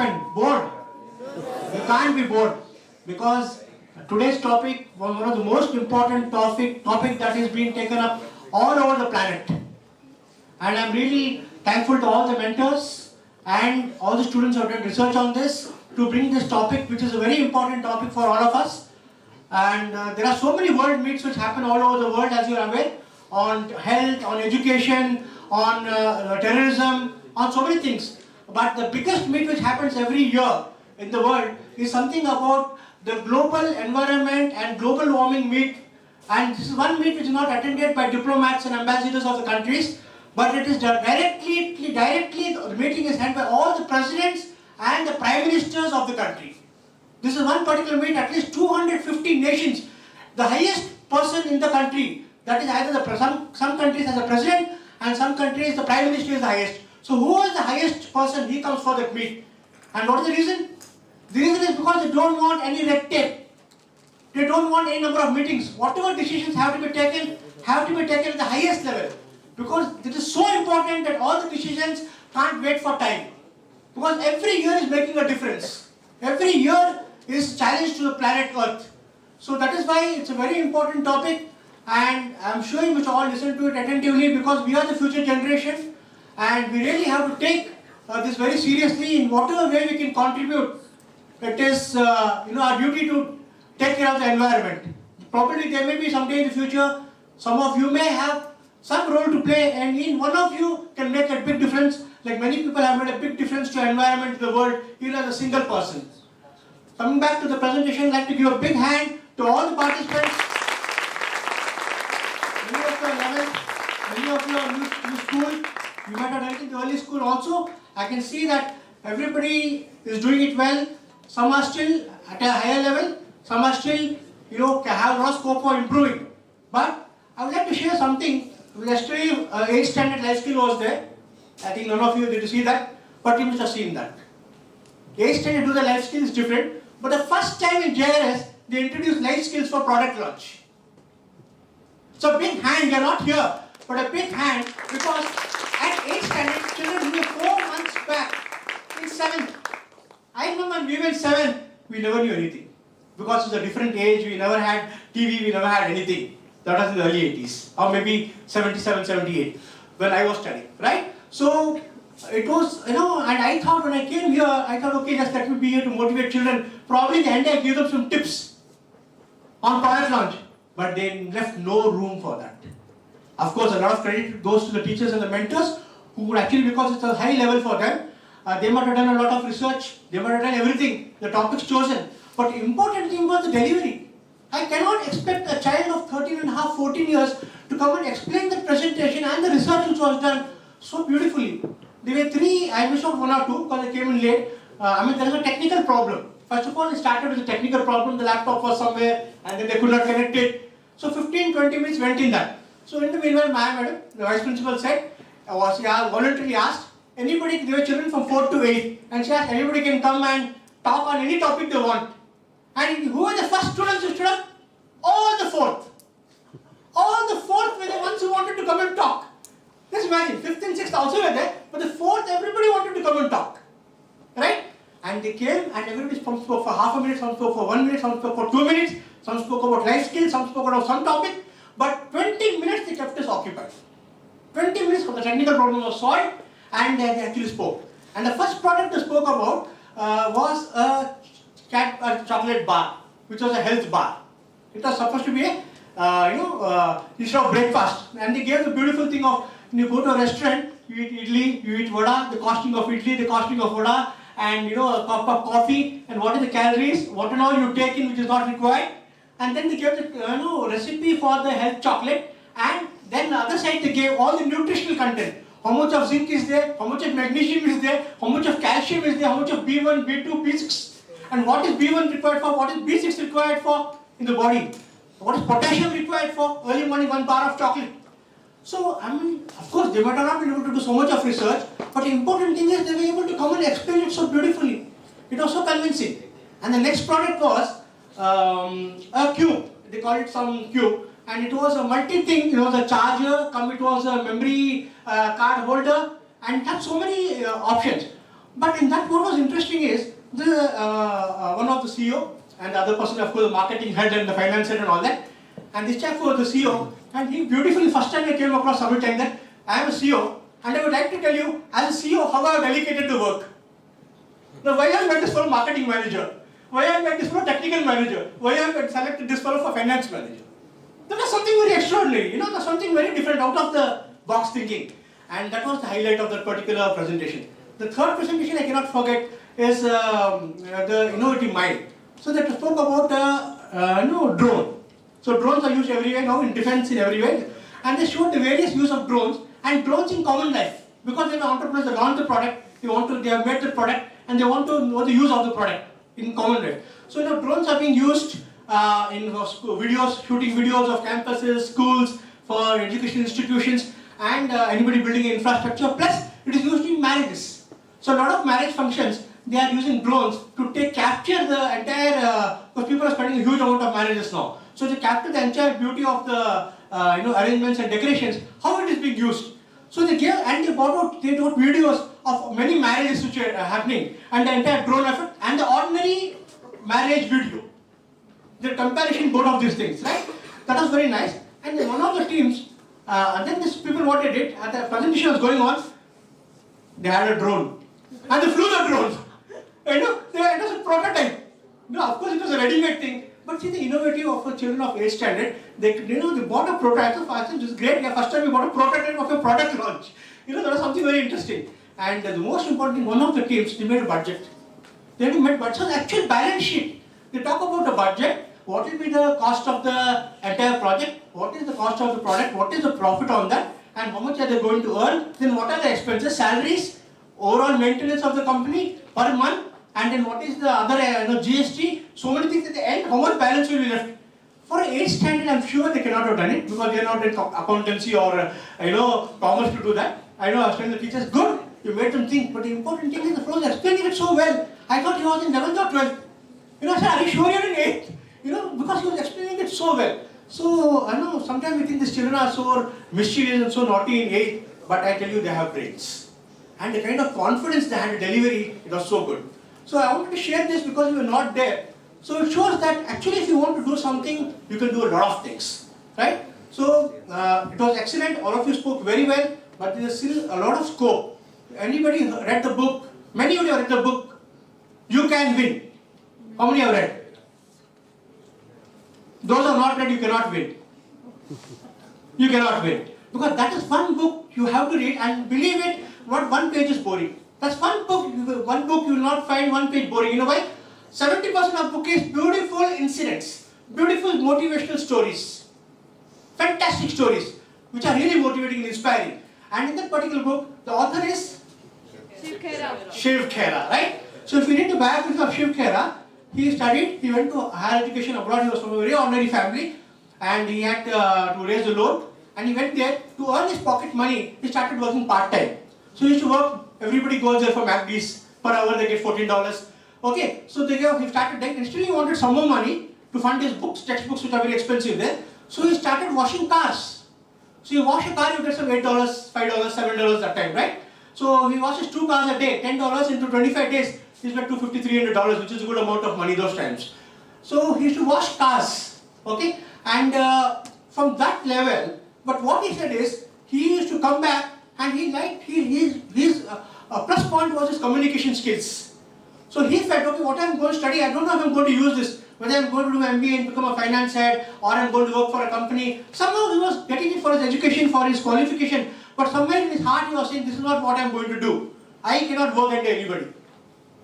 happened? Bored? You can't be bored, because today's topic was one of the most important topic that is being taken up all over the planet. And I'm really thankful to all the mentors and all the students who have done research on this to bring this topic, which is a very important topic for all of us. And there are so many world meets which happen all over the world, as you are aware, on health, on education, on terrorism, on so many things. But the biggest meet which happens every year in the world is something about the global environment and global warming meet. And this is one meet which is not attended by diplomats and ambassadors of the countries, but it is directly, the meeting is held by all the presidents and the prime ministers of the country. This is one particular meet, at least 250 nations. The highest person in the country, that is either some countries has a president and some countries the prime minister is the highest. So who is the highest person? He comes for that meet. And what is the reason? The reason is because they don't want any red tape. They don't want any number of meetings. Whatever decisions have to be taken at the highest level. Because it is so important that all the decisions can't wait for time. Because every year is making a difference. Every year is a challenge to the planet Earth. So that is why it's a very important topic, and I'm sure you must all listen to it attentively, because we are the future generation and we really have to take this very seriously in whatever way we can contribute. It is our duty to take care of the environment. Probably there may be someday in the future, some of you may have some role to play, and in one of you can make a big difference, like many people have made a big difference to environment, to the world, even as a single person. Coming back to the presentation, I'd like to give a big hand to all the participants. Many of you are 11th, many of you are new school, you might have done it in the early school also. I can see that everybody is doing it well. Some are still at a higher level, some are still, have a lot of scope for improving. But I would like to share something. Yesterday, 8th standard life skill was there. I think none of you did see that, but you must have seen that. 8th standard do the life skill is different, but the first time in Jirs, they introduced life skills for product launch. So big hand, you are not here, but a big hand, because at 8th standard, children who were 4 months back in 7th. I remember when we were in 7th, we never knew anything. Because it was a different age, we never had TV, we never had anything. That was in the early 80s, or maybe 77, 78, when I was studying, right? So it was, and I thought when I came here, I thought, okay, just let me be here to motivate children. Probably in the end I gave them some tips on product launch, but they left no room for that. Of course, a lot of credit goes to the teachers and the mentors, who would actually, because it's a high level for them, they might have done a lot of research, they might have done everything, the topics chosen. But the important thing was the delivery. I cannot expect a child of 13 and a half, 14 years to come and explain the presentation and the research which was done so beautifully. There were 3, I missed out 1 or 2 because I came in late. There is a technical problem. First of all, it started with a technical problem, the laptop was somewhere and then they could not connect it. So 15-20 minutes went in that. So in the meanwhile, my madam, the vice principal said, voluntarily asked, anybody, there were children from 4 to 8, and she asked anybody can come and talk on any topic they want. And who were the first students who stood up? All the 4th. All the 4th were the ones who wanted to come and talk. Just imagine, 5th and 6th also were there, but the 4th, everybody wanted to come and talk. Right? And they came and everybody spoke for half a minute, some spoke for 1 minute, some spoke for 2 minutes, some spoke about life skills, some spoke about some topic, but 20 minutes they kept us occupied. 20 minutes the technical problem was solved and they actually spoke. And the first product they spoke about was a chocolate bar, which was a health bar. It was supposed to be a, instead of breakfast. And they gave the beautiful thing of, when you go to a restaurant, you eat idli, you eat vada, the costing of idli, the costing of vada, and a cup of coffee, and what are the calories, what and all you take in which is not required. And then they gave the recipe for the health chocolate, and then the other side they gave all the nutritional content. How much of zinc is there, how much of magnesium is there, how much of calcium is there, how much of B1, B2, B6. And what is B1 required for, what is B6 required for in the body? What is potassium required for? Early morning 1 bar of chocolate. So, of course, they might have not been able to do so much of research, but the important thing is they were able to come and explain it so beautifully. It was so convincing. And the next product was a cube. They called it some cube. And it was a multi-thing, the charger, it was a memory card holder, and it had so many options. But in that, what was interesting is the one of the CEO and the other person, of course, the marketing head and the finance head and all that. And this chap was the CEO, and he beautifully, first time I came across somebody saying that I am a CEO, and I would like to tell you, as a CEO, how I have delegated the work. Now, why I made this for a marketing manager? Why I made this for a technical manager? Why I selected this fellow for finance manager? That was something very extraordinary, that's something very different, out of the box thinking. And that was the highlight of that particular presentation. The third presentation I cannot forget is the innovative mind. So they spoke about drone. So drones are used everywhere now, in defense in everywhere. And they showed the various use of drones and drones in common life. Because they are entrepreneurs, they launch the product, they have made the product, and they want to know the use of the product in common life. So drones are being used in videos, shooting videos of campuses, schools, for education institutions, and anybody building infrastructure. Plus, it is used in marriages. So a lot of marriage functions, they are using drones to capture the entire, because people are spending a huge amount of marriages now. So to capture the entire beauty of the arrangements and decorations, how it is being used. So they gave, and they brought videos of many marriages which are happening, and the entire drone effect, and the ordinary marriage video. The comparison, both of these things, right? That was very nice. And then one of the teams, and then these people, what they did, and the presentation was going on, they had a drone. And they flew the drone. It was a prototype. Of course, it was a ready-made thing. But see, the innovative of the children of 8th standard, they bought a prototype. So I said, this is great. Yeah, first time we bought a prototype of a product launch. That was something very interesting. And the most important thing, one of the teams, they made a budget. They made budget. So the actual balance sheet, they talk about the budget. What will be the cost of the entire project? What is the cost of the product? What is the profit on that? And how much are they going to earn? Then what are the expenses, salaries, overall maintenance of the company per month? And then what is the other GST? So many things at the end. How much balance will be left? For an 8th standard, I'm sure they cannot have done it because they are not in accountancy or commerce to do that. I know I was telling the teachers, good, you made them think, but the important thing is the flow is explaining it so well. I thought he was in 11th or 12th. I said, are you sure you're in 8th? Because he was explaining it so well. So I know sometimes we think these children are so mischievous and so naughty in 8th, but I tell you, they have brains. And the kind of confidence they had in delivery, it was so good. So I wanted to share this because we were not there. So it shows that actually if you want to do something, you can do a lot of things, right? So it was excellent. All of you spoke very well, but there is still a lot of scope. Anybody read the book? Many of you have read the book, You Can Win. How many have read? Those who have not read, you cannot win. You cannot win. Because that is one book you have to read, and believe it, not one page is boring. That's one book you will not find one page boring. You know why? 70% of the book is beautiful incidents, beautiful motivational stories, fantastic stories, which are really motivating and inspiring. And in that particular book, the author is Shiv Khera, right? So if you read the biography of Shiv Khera, he went to higher education abroad. He was from a very ordinary family, and he had to raise a loan, and he went there to earn his pocket money. He started working part-time. So he used to work, everybody goes there for McD's, per hour they get $14. Okay, so he started there, and still he wanted some more money to fund his books, textbooks which are very expensive there. So he started washing cars. So you wash a car, you get some $8, $5, $7 that time, right? So he washes 2 cars a day, $10 into 25 days, he's got $250, $300, which is a good amount of money those times. So he used to wash cars, okay? And from that level, but what he said is, he used to come back and his plus point was his communication skills. So he felt, okay, what I'm going to study, I don't know if I'm going to use this. Whether I'm going to do MBA and become a finance head, or I'm going to work for a company. Somehow he was getting it for his education, for his qualification. But somewhere in his heart he was saying, this is not what I'm going to do. I cannot work under anybody.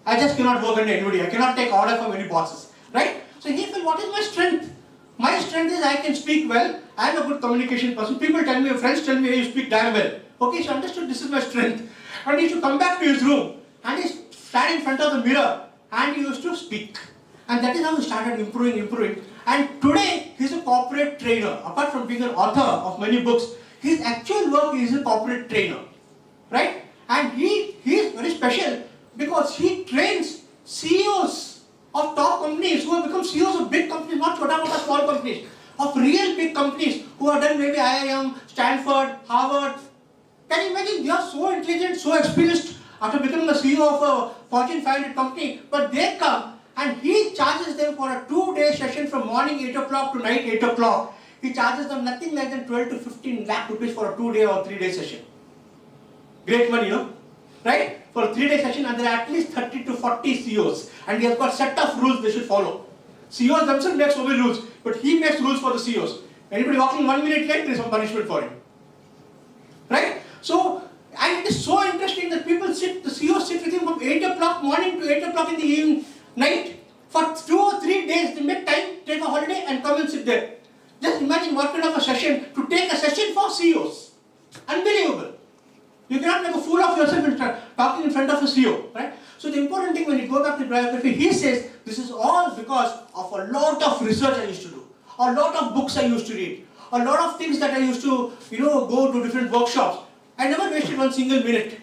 I just cannot work under anybody. I cannot take order from any bosses. Right? So he felt, what is my strength? My strength is I can speak well. I am a good communication person. People tell me, friends tell me, hey, you speak damn well. Okay, so understood this is my strength. And he used to come back to his room and he stand in front of the mirror and he used to speak. And that is how he started improving. And today, he is a corporate trainer. Apart from being an author of many books, his actual work is a corporate trainer. Right? And he is very special because he trains CEOs of top companies who have become CEOs of big companies, not small companies, of real big companies who have done maybe IIM, Stanford, Harvard. Can you imagine? They are so intelligent, so experienced. after becoming a CEO of a Fortune 500 company, but they come and he charges them for a 2-day session from morning 8 o'clock to night 8 o'clock. He charges them nothing less than 12 to 15 lakh rupees for a 2-day or 3-day session. Great money, right? For a 3-day session, and there are at least 30 to 40 CEOs, and he has got set of rules they should follow. CEOs themselves make so many rules, but he makes rules for the CEOs. Anybody walking 1 minute late, there is some punishment for him. Right? So, and it is so interesting that people sit, the CEOs sit with him from 8 o'clock morning to 8 o'clock in the evening, night. For 2 or 3 days, they make time, take a holiday and come and sit there. Just imagine what kind of a session, to take a session for CEOs. Unbelievable. You cannot make a fool of yourself and start talking in front of a CEO, right? So the important thing when you go back to biography, he says, this is all because of a lot of research I used to do, a lot of books I used to read, a lot of things that I used to, go to different workshops. I never wasted one single minute.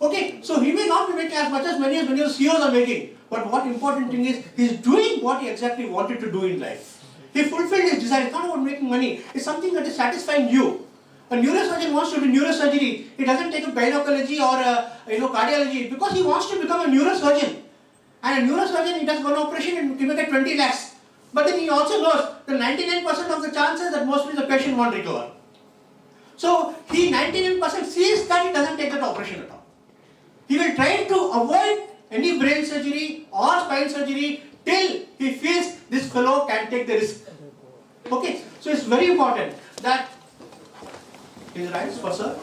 Okay, so he may not be making as much as many as CEOs are making, but what important thing is, he is doing what he exactly wanted to do in life. He fulfilled his desire. It's not about making money. It's something that is satisfying you. A neurosurgeon wants to do neurosurgery. He doesn't take a gynecology or cardiology because he wants to become a neurosurgeon. And a neurosurgeon, he does one operation and he may get 20 lakhs. But then he also knows the 99% of the chances that mostly the patient won't recover. So he 99% sees that he doesn't take that operation at all. He will try to avoid any brain surgery or spine surgery till he feels this fellow can take the risk. Okay, so it's very important that. Please rise for sir.